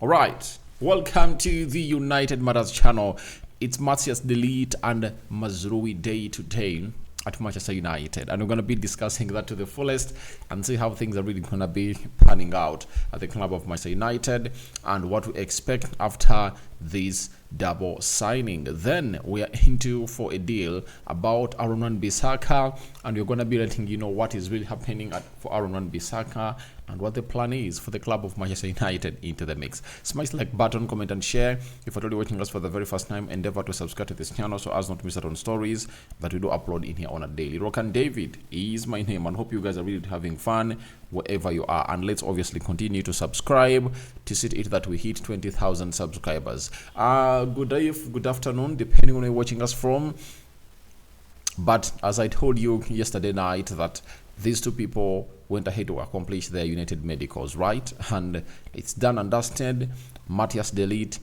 Alright, welcome to the United Matters channel. It's Matthijs, Ligt and Mazraoui day to day at Manchester United, and we're going to be discussing that to the fullest and see how things are really going to be panning out at the club of Manchester United and what we expect after this double signing. Then we are into for a deal about Wan-Bissaka, and we're going to be letting you know what is really happening for Wan-Bissaka and what the plan is for the club of Manchester United into the mix. Smash the like button, comment and share. If you're already watching us for the very first time, endeavor to subscribe to this channel so as not to miss out on stories that we do upload in here on a daily. Rock and David is my name, and hope you guys are really having fun wherever you are. And let's obviously continue to subscribe to see it that we hit 20,000 subscribers. Good day, good afternoon, depending on where you're watching us from. But as I told you yesterday night that these two people went ahead to accomplish their United medicals, right? And it's done and dusted. Matthijs Ligt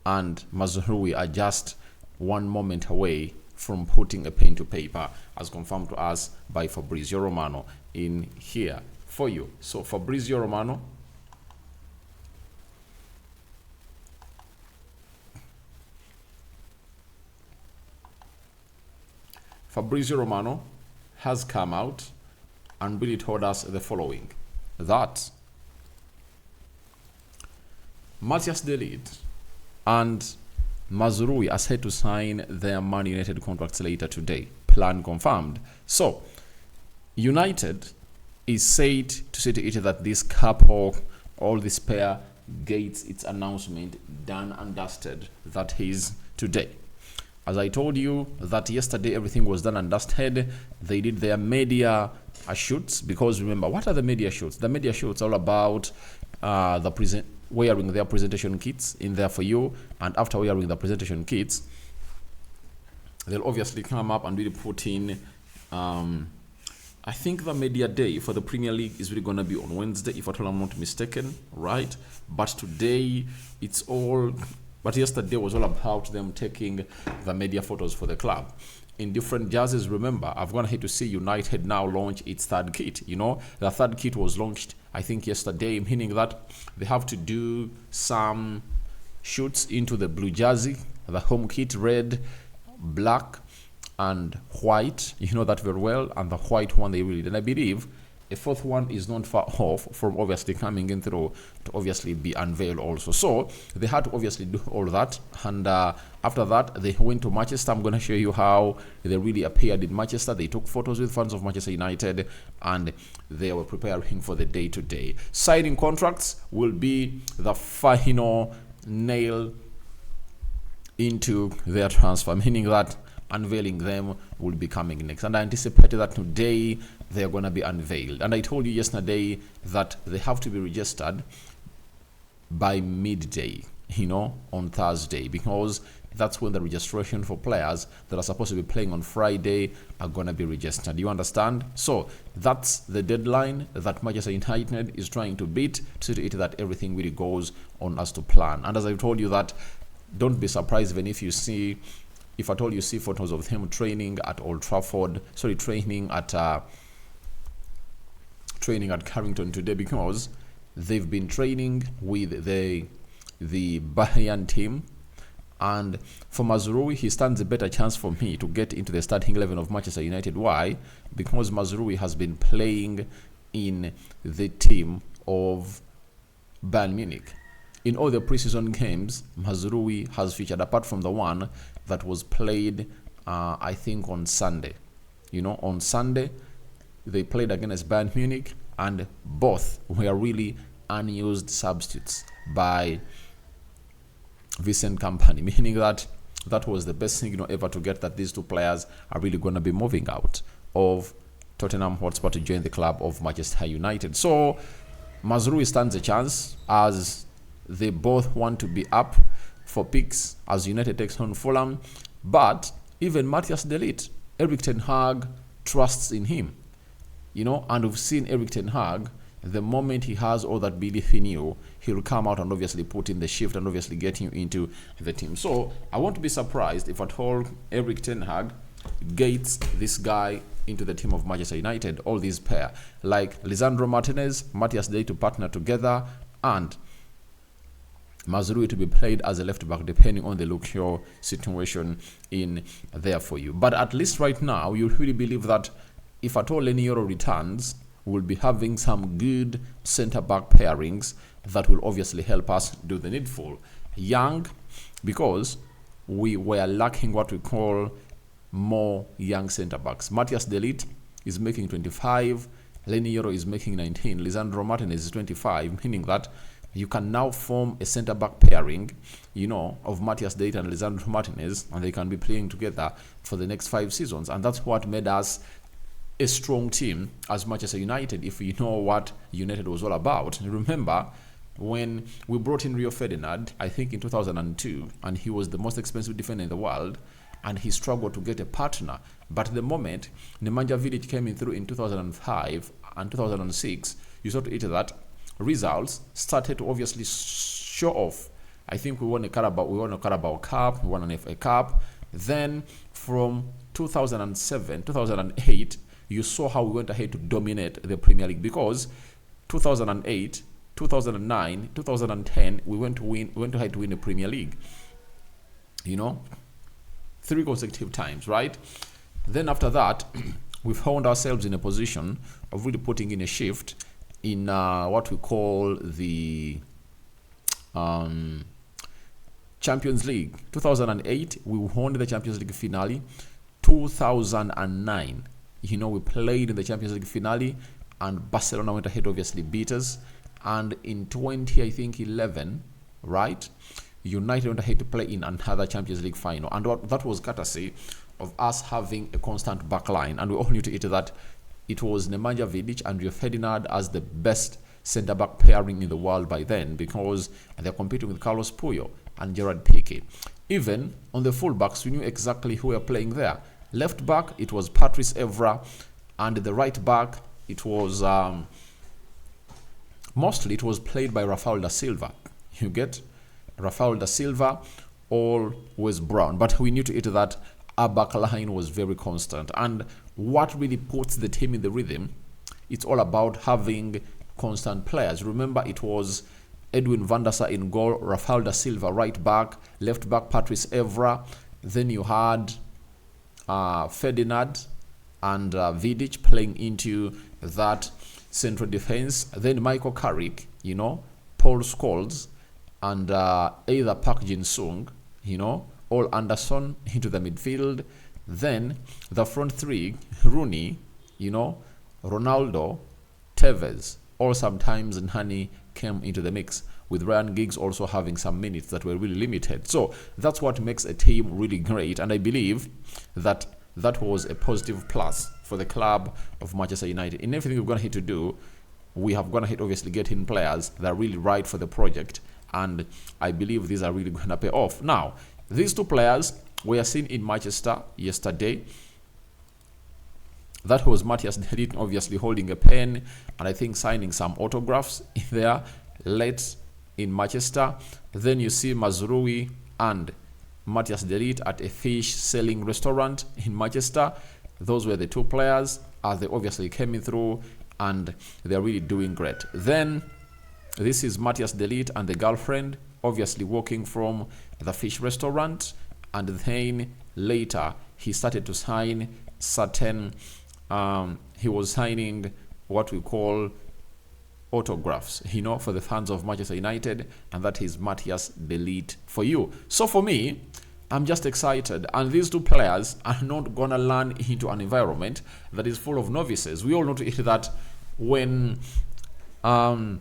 and Mazraoui are just one moment away from putting a pen to paper, as confirmed to us by Fabrizio Romano in here for you. So Fabrizio Romano has come out and really told us the following, that Matthijs Ligt and Mazraoui are set to sign their Man United contracts later today. Plan confirmed. So United is said to say to it that this couple, all this pair, gets its announcement done and dusted. That is today. As I told you that yesterday everything was done and dusted. They did their media shoots, because remember, what are the media shoots? The media shoots are all about wearing their presentation kits in there for you, and after wearing the presentation kits, they'll obviously come up and really put in I think the media day for the Premier League is really going to be on Wednesday, if at all I'm not mistaken, right? But today it's all, but yesterday was all about them taking the media photos for the club in different jerseys. Remember, I've gone ahead to see United now launch its third kit. You know, the third kit was launched, I think, yesterday, meaning that they have to do some shoots into the blue jersey, the home kit, red, black, and white. You know that very well. And the white one they really did. And I believe a fourth one is not far off from obviously coming in through to obviously be unveiled also. So they had to obviously do all that, and after that they went to Manchester. I'm going to show you how they really appeared in Manchester. They took photos with fans of Manchester United, and they were preparing for the day-to-day. Signing contracts will be the final nail into their transfer, meaning that unveiling them will be coming next, and I anticipated that today they're going to be unveiled. And I told you yesterday that they have to be registered by midday, you know, on Thursday, because that's when the registration for players that are supposed to be playing on Friday are going to be registered. You understand? So that's the deadline that Manchester United is trying to beat, to see that everything really goes on as to plan. And as I've told you, that don't be surprised even if at all you see photos of him training at Old Trafford, training at Carrington today, because they've been training with the Bayern team. And for Mazraoui, he stands a better chance for me to get into the starting 11 of Manchester United. Why? Because Mazraoui has been playing in the team of Bayern Munich. In all the preseason games, Mazraoui has featured, apart from the one that was played, I think, on Sunday. You know, on Sunday, they played against Bayern Munich, and both were really unused substitutes by Vincent Kompany, meaning that that was the best signal ever to get that these two players are really going to be moving out of Tottenham Hotspur to join the club of Manchester United. So Mazraoui stands a chance, as they both want to be up for picks as United takes on Fulham. But even Matthijs Ligt, Erik ten Hag trusts in him, you know, and we've seen Erik ten Hag, the moment he has all that belief in you, he'll come out and obviously put in the shift and obviously get you into the team. So I won't be surprised if at all Erik ten Hag gets this guy into the team of Manchester United, all these pair, like Lisandro Martinez, Matthijs Ligt, to partner together, and Mazraoui to be played as a left back, depending on the Lucio situation in there for you. But at least right now, you really believe that if at all Leniero returns, we'll be having some good centre back pairings that will obviously help us do the needful. Young, because we were lacking what we call more young centre backs. Matthijs de Ligt is making 25, Leniero is making 19, Lisandro Martinez is 25, meaning that you can now form a centre back pairing, you know, of Matthijs de Ligt and Lisandro Martinez, and they can be playing together for the next 5 seasons. And that's what made us a strong team as Manchester United, if you know what United was all about. Remember when we brought in Rio Ferdinand, I think in 2002, and he was the most expensive defender in the world, and he struggled to get a partner. But the moment Nemanja Vidic came in through in 2005 and 2006, you saw to it that results started to obviously show off. I think we won a Carabao Cup, we won an FA Cup. Then from 2007, 2008, you saw how we went ahead to dominate the Premier League, because 2008, 2009, 2010, we went ahead to win the Premier League. You know, 3 consecutive times, right? Then after that, we found ourselves in a position of really putting in a shift in what we call the Champions League. 2008, we won the Champions League finale. 2009, you know, we played in the Champions League finale, and Barcelona went ahead, obviously beat us. And in 2011, right, United went ahead to play in another Champions League final, and that was courtesy of us having a constant backline. And we all knew to it that it was Nemanja Vidic and Rio Ferdinand as the best centre-back pairing in the world by then, because they're competing with Carlos Puyol and Gerard Piqué. Even on the full-backs, we knew exactly who were playing there. Left back, it was Patrice Evra, and the right back, it was mostly it was played by Rafael da Silva. You get Rafael da Silva, always Brown. But we knew to it that our back line was very constant. And what really puts the team in the rhythm, it's all about having constant players. Remember, it was Edwin van der Sar in goal, Rafael da Silva right back, left back Patrice Evra. Then you had Ferdinand and Vidic playing into that central defense. Then Michael Carrick, you know, Paul Scholes, and either Park Jin-sung, you know, all Anderson into the midfield. Then the front three, Rooney, you know, Ronaldo, Tevez, or sometimes Nani came into the mix, with Ryan Giggs also having some minutes that were really limited. So that's what makes a team really great, and I believe that that was a positive plus for the club of Manchester United. In everything we've gone ahead to do, we have gone ahead obviously getting players that are really right for the project, and I believe these are really going to pay off. Now, these 2 players were seen in Manchester yesterday. That was Matthijs de Ligt obviously holding a pen, and I think signing some autographs in there late in Manchester. Then you see Mazraoui and Matthijs de Ligt at a fish selling restaurant in Manchester. Those were the 2 players as they obviously came in through, and they're really doing great. Then this is Matthijs de Ligt and the girlfriend obviously walking from the fish restaurant, and then later he started to sign certain he was signing what we call autographs, you know, for the fans of Manchester United, and that is Matthijs de Ligt for you. So for me, I'm just excited, and these 2 players are not gonna learn into an environment that is full of novices. We all know to it that when Matthijs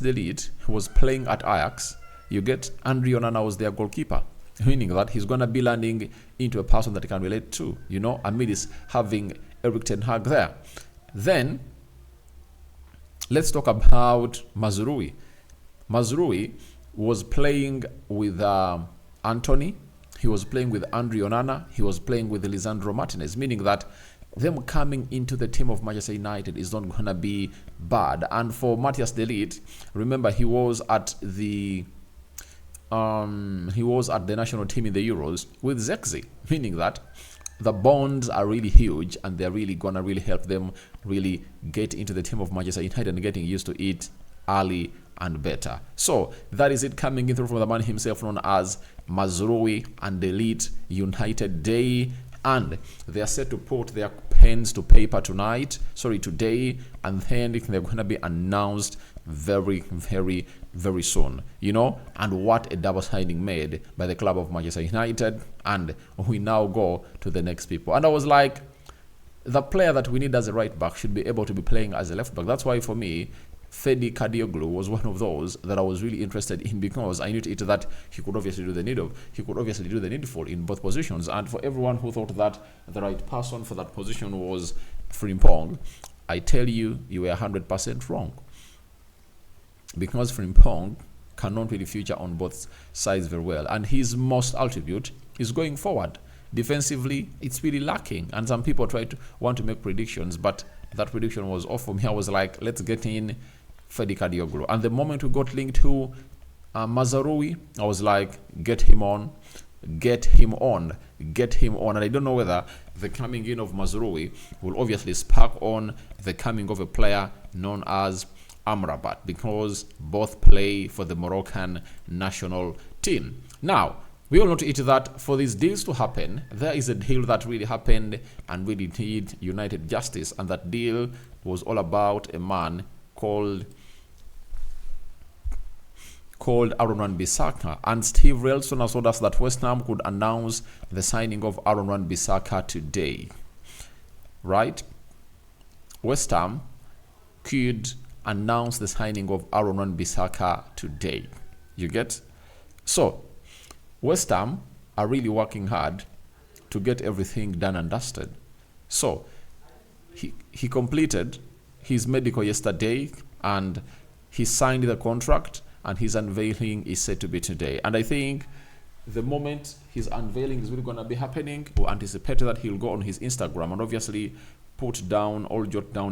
de Ligt was playing at Ajax, you get Andre Onana was their goalkeeper, meaning that he's gonna be landing into a person that he can relate to, you know, amidst having Erik ten Hag there. Then let's talk about Mazraoui. Mazraoui was playing with Anthony, he was playing with Andre Onana, he was playing with Lisandro Martinez, meaning that them coming into the team of Manchester United is not going to be bad. And for Matthijs de Ligt, remember he was at the national team in the Euros with Zexi, meaning that the bonds are really huge, and they're really gonna really help them really get into the team of Manchester United and getting used to it early and better. So that is it coming in through from the man himself known as Mazraoui and Ligt United Day. And they are set to put their pens to paper today, and then they're going to be announced very, very, very soon, and what a double signing made by the club of Manchester United. And we now go to the next people, and I was like, the player that we need as a right back should be able to be playing as a left back. That's why for me, Fedi Kadioglu was one of those that I was really interested in, because I knew that he could obviously do the needful in both positions. And for everyone who thought that the right person for that position was Frimpong, I tell you, you were 100% wrong, because Frimpong cannot really feature on both sides very well, and his most attribute is going forward. Defensively, it's really lacking, and some people want to make predictions, but that prediction was off for me. I was like, let's get in Fedi Kadioglu. And the moment we got linked to Mazraoui, I was like, get him on. And I don't know whether the coming in of Mazraoui will obviously spark on the coming of a player known as Amrabat, because both play for the Moroccan national team. Now, we all know to it that for these deals to happen, there is a deal that really happened and really did United justice, and that deal was all about a man called Wan-Bissaka. And Steve Relson has told us that West Ham could announce the signing of Wan-Bissaka today. Right? West Ham could announce the signing of Wan-Bissaka today. You get? So, West Ham are really working hard to get everything done and dusted. So, he completed his medical yesterday, and he signed the contract, and his unveiling is set to be today. And I think the moment his unveiling is really going to be happening, we anticipate that he'll go on his Instagram and obviously jot down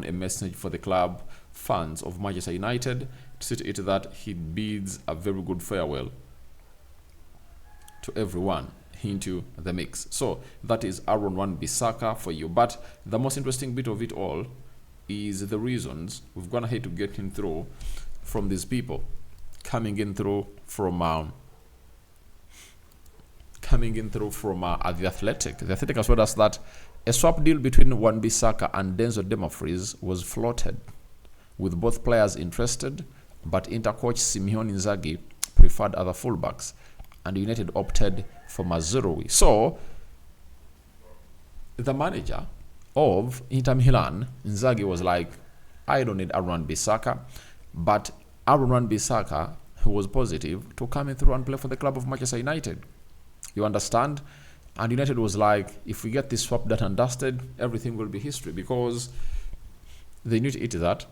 a message for the club fans of Manchester United to see to it that he bids a very good farewell to everyone into the mix. So that is Wan-Bissaka for you. But the most interesting bit of it all is the reasons we've gone ahead to get him through from these people coming in through from the Athletic. The Athletic has told us that a swap deal between Wan-Bissaka and Denzel Dumfries was floated, with both players interested, but Inter-coach Simeone Inzaghi preferred other fullbacks, and United opted for Mazraoui. So, the manager of Inter Milan, Inzaghi, was like, I don't need Wan-Bissaka, but Wan-Bissaka, who was positive to come in through and play for the club of Manchester United. You understand? And United was like, if we get this swap done and dusted, everything will be history, because they knew to it that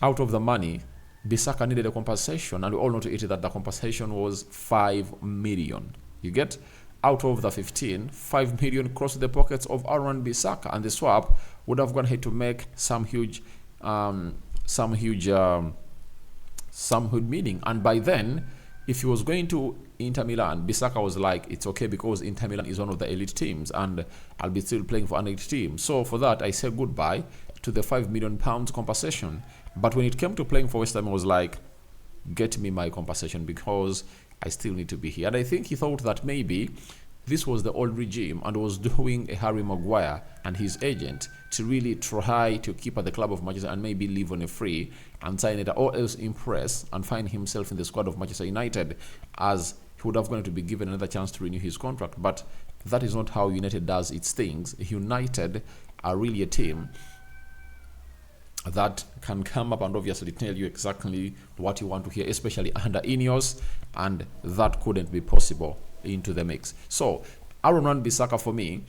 out of the money, Bissaka needed a compensation, and we all know to it that the compensation was 5 million. You get? Out of the 15, 5 million crossed the pockets of Wan-Bissaka, and the swap would have gone ahead to make some huge meaning. And by then, if he was going to Inter Milan, Bissaka was like, it's okay, because Inter Milan is one of the elite teams, and I'll be still playing for an elite team. So for that, I said goodbye to the £5 million compensation. But when it came to playing for West Ham, I was like, get me my compensation, because I still need to be here. And I think he thought that maybe this was the old regime and was doing a Harry Maguire and his agent to really try to keep at the club of Manchester and maybe leave on a free and sign it, or else impress and find himself in the squad of Manchester United, as he would have going to be given another chance to renew his contract. But that is not how United does its things. United are really a team that can come up and obviously tell you exactly what you want to hear, especially under Ineos, and that couldn't be possible into the mix. So Wan-Bissaka, for me,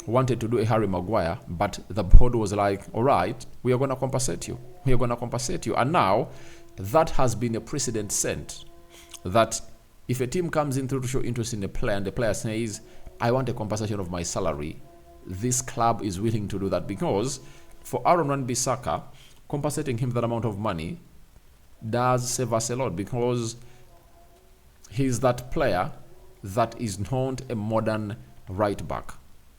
wanted to do a Harry Maguire, but the board was like, all right, we are going to compensate you. And now that has been a precedent set, that if a team comes in through to show interest in a player and the player says, I want a compensation of my salary, this club is willing to do that, because for Wan-Bissaka, compensating him that amount of money does save us a lot, because he's that player that is not a modern right back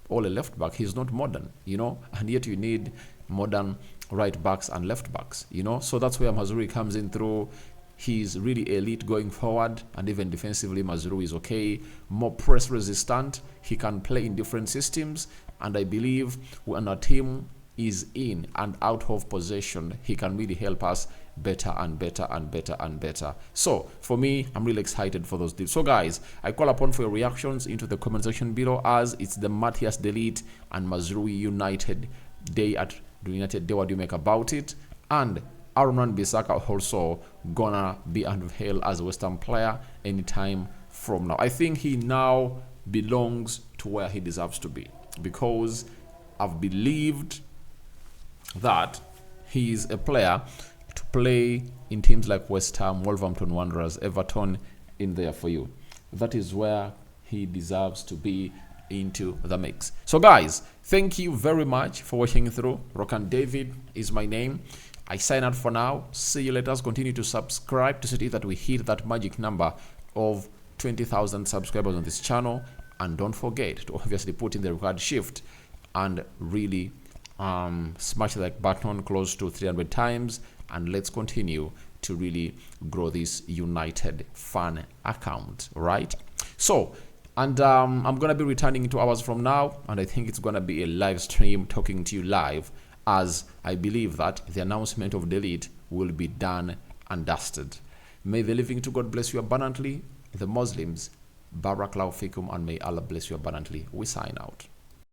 or a left back. He's not modern, and yet you need modern right backs and left backs, you know. So that's where Mazraoui comes in through. He's really elite going forward, and even defensively Mazraoui is okay, more press resistant. He can play in different systems, and I believe when a team is in and out of possession, he can really help us better and better and better and better. So for me, I'm really excited for those deals. So guys, I call upon for your reactions into the comment section below, as it's the Matthijs de Ligt and Mazraoui United day at the United Day. What do you make about it? And Wan-Bissaka also gonna be unveiled as a West Ham player anytime from now. I think he now belongs to where he deserves to be, because I've believed that he is a player to play in teams like West Ham, Wolverhampton Wanderers, Everton, in there for you. That is where he deserves to be into the mix. So guys, thank you very much for watching through. Rokan David is my name. I sign out for now. See you later. Continue to subscribe to see that we hit that magic number of 20,000 subscribers on this channel, and don't forget to obviously put in the required shift and really smash the like button close to 300 times, and let's continue to really grow this United fan account, right? So, and I'm gonna be returning in 2 hours from now, and I think it's gonna be a live stream talking to you live, as I believe that the announcement of de Ligt will be done and dusted. May the living to God bless you abundantly. The Muslims, Barakallahu fikum, and may Allah bless you abundantly. We sign out.